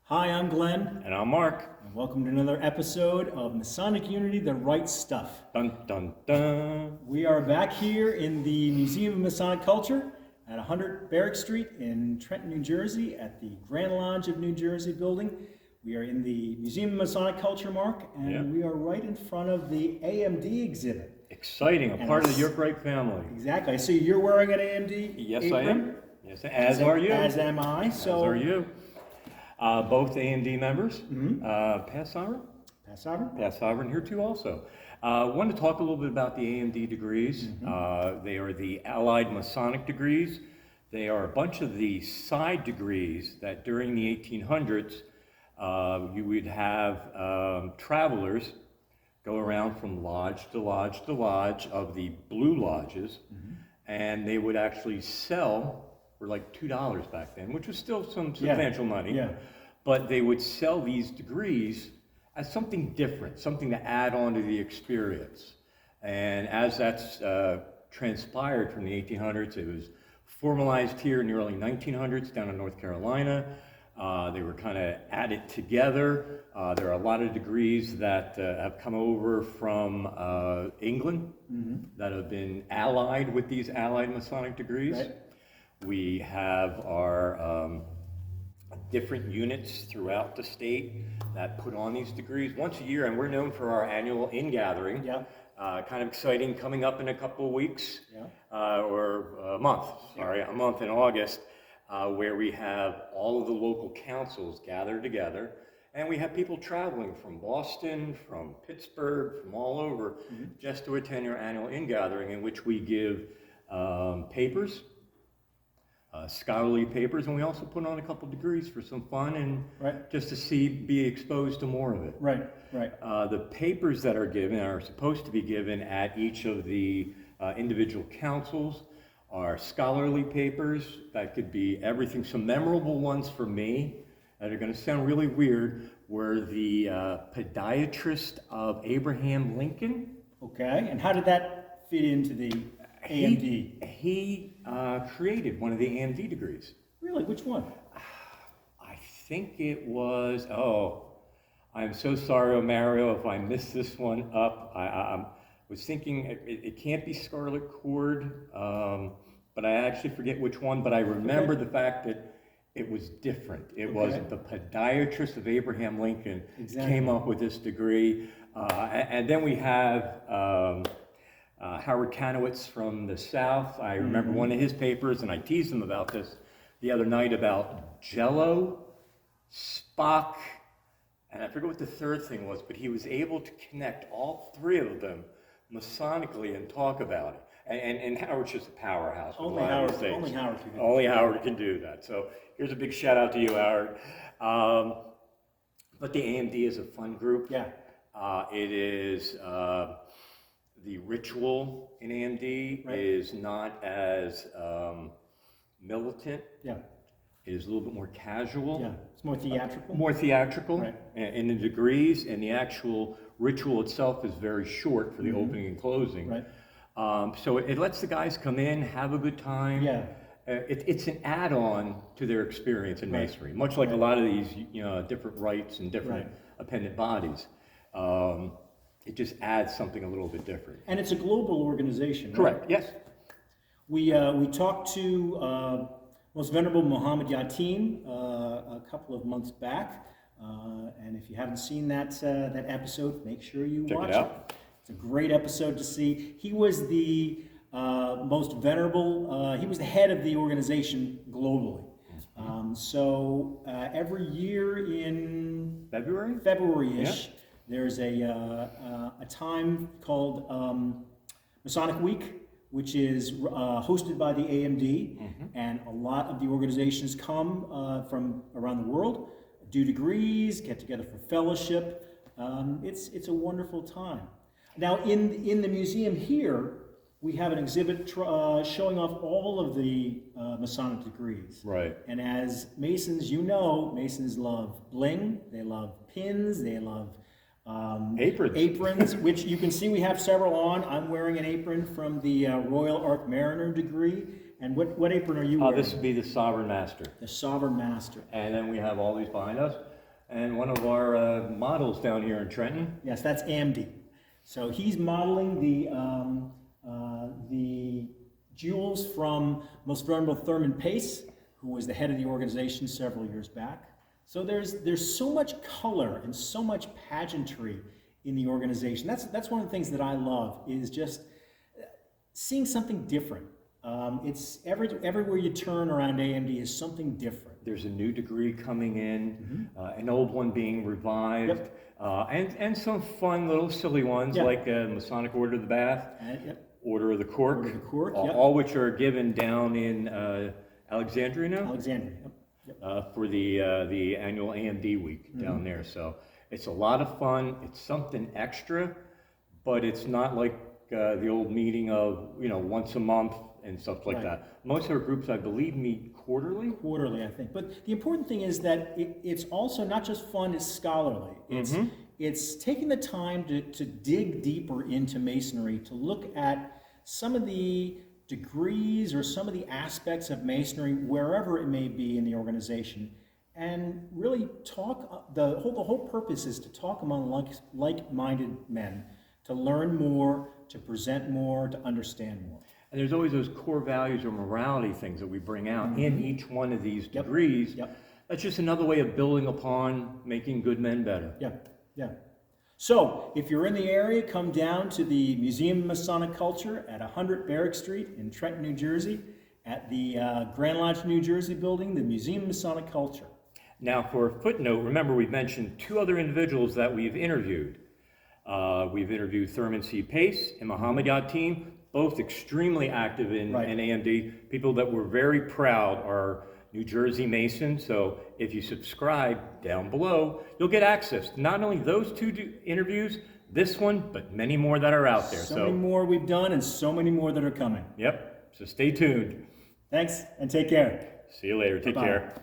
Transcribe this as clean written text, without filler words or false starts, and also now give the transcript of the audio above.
Hi, I'm Glenn, And I'm Mark. and welcome to another episode of Masonic Unity, the Right Stuff. Dun dun dun. We are back here in the Museum of Masonic Culture at 100 Barrack Street in Trenton, New Jersey, at the Grand Lodge of New Jersey building. We are in the Museum of Masonic Culture, Mark, and we are right in front of the AMD exhibit. Exciting, a part of the York family. Exactly. I see you're wearing an AMD Yes, apron. I am. Yes, as are you. As am I. As are you. Both AMD members. Past sovereign? Past sovereign? Past sovereign here too also. I want to talk a little bit about the AMD degrees. They are the Allied Masonic Degrees. They are a bunch of the side degrees that during the 1800s you would have travelers go around from lodge to lodge to lodge of the blue lodges, and they would actually sell for like $2 back then, which was still some substantial money. Yeah. But they would sell these degrees as something different, something to add on to the experience. And as that's transpired from the 1800s, it was formalized here in the early 1900s down in North Carolina. They were kind of added together. There are a lot of degrees that have come over from England that have been allied with these Allied Masonic degrees. Right. We have our different units throughout the state that put on these degrees once a year, and we're known for our annual in-gathering. Yeah. Kind of exciting, coming up in a couple of weeks, Yeah. or a month, a month in August, where we have all of the local councils gathered together, and we have people traveling from Boston, from Pittsburgh, from all over, just to attend our annual in-gathering, in which we give papers, scholarly papers, and we also put on a couple degrees for some fun and just to be exposed to more of it. Right, right. The papers that are given are supposed to be given at each of the individual councils are scholarly papers that could be everything. Some memorable ones for me that are going to sound really weird were the podiatrist of Abraham Lincoln. Okay, and how did that fit into the AMD? He created one of the AMD degrees. Really? Which one? I think it was, I'm so sorry, Mario, if I missed this one up. I was thinking it can't be Scarlet Cord, but I actually forget which one, but I remember the fact that it was different. It wasn't the podiatrist of Abraham Lincoln came up with this degree. And then we have Howard Kanowitz from the South. I remember one of his papers, and I teased him about this the other night about Jello, Spock, and I forget what the third thing was, but he was able to connect all three of them Masonically and talk about it. And Howard's just a powerhouse. Only Howard can do that. Only Howard can do that. So here's a big shout out to you, Howard. But the AMD is a fun group. Yeah. It is the ritual in AMD is not as militant. Yeah. It is a little bit more casual. Yeah. It's more theatrical. More theatrical Right. in the degrees, and the actual ritual itself is very short for the opening and closing. Right. So it lets the guys come in, have a good time. Yeah. It's an add-on to their experience in Masonry, much like a lot of these different rites and different appendant bodies. It just adds something a little bit different. And it's a global organization, right? Correct, yes. We talked to Most Venerable Muhammad Yatim a couple of months back, and if you haven't seen that episode, make sure you watch it. It's a great episode to see. He was the most venerable, he was the head of the organization globally. So every year in February-ish, there's a time called Masonic Week, which is hosted by the AMD, and a lot of the organizations come from around the world, do degrees, get together for fellowship. It's a wonderful time. Now, in the museum here, we have an exhibit showing off all of the Masonic degrees. Right. And as Masons, Masons love bling, they love pins, they love aprons, which you can see we have several on. I'm wearing an apron from the Royal Ark Mariner degree. And what apron are you wearing? This would be the Sovereign Master. The Sovereign Master. And then we have all these behind us. and one of our models down here in Trenton. Yes, that's AMD. So he's modeling the jewels from Most Venerable Thurman Pace, who was the head of the organization several years back. So there's so much color and so much pageantry in the organization. That's one of the things that I love, is just seeing something different. It's everywhere you turn around AMD is something different. There's a new degree coming in, an old one being revived, and some fun little silly ones like Masonic Order of the Bath, Order of the Cork, all which are given down in Alexandria now. Alexandria. For the annual AMD week down there. So it's a lot of fun. It's something extra, but it's not like the old meeting of once a month and stuff like that. Most of our groups, I believe, meet quarterly. Quarterly, I think. But the important thing is that it's also not just fun; it's scholarly. It's taking the time to dig deeper into Masonry, to look at some of the degrees or some of the aspects of Masonry, wherever it may be in the organization, and really talk. The whole purpose is to talk among like-minded men, to learn more, to present more, to understand more. And there's always those core values or morality things that we bring out in each one of these degrees. That's just another way of building upon making good men better. So, if you're in the area, come down to the Museum of Masonic Culture at 100 Barrack Street in Trenton, New Jersey, at the Grand Lodge, New Jersey building, the Museum of Masonic Culture. Now, for a footnote, remember we mentioned two other individuals that we've interviewed. We've interviewed Thurman C. Pace and Muhammad Yatim, both extremely active in AMD, people that we're very proud are New Jersey Masons. So if you subscribe down below, you'll get access to not only those two interviews, this one, but many more that are out there. So many more we've done and so many more that are coming. Yep. So stay tuned. Thanks and take care. See you later. Take care.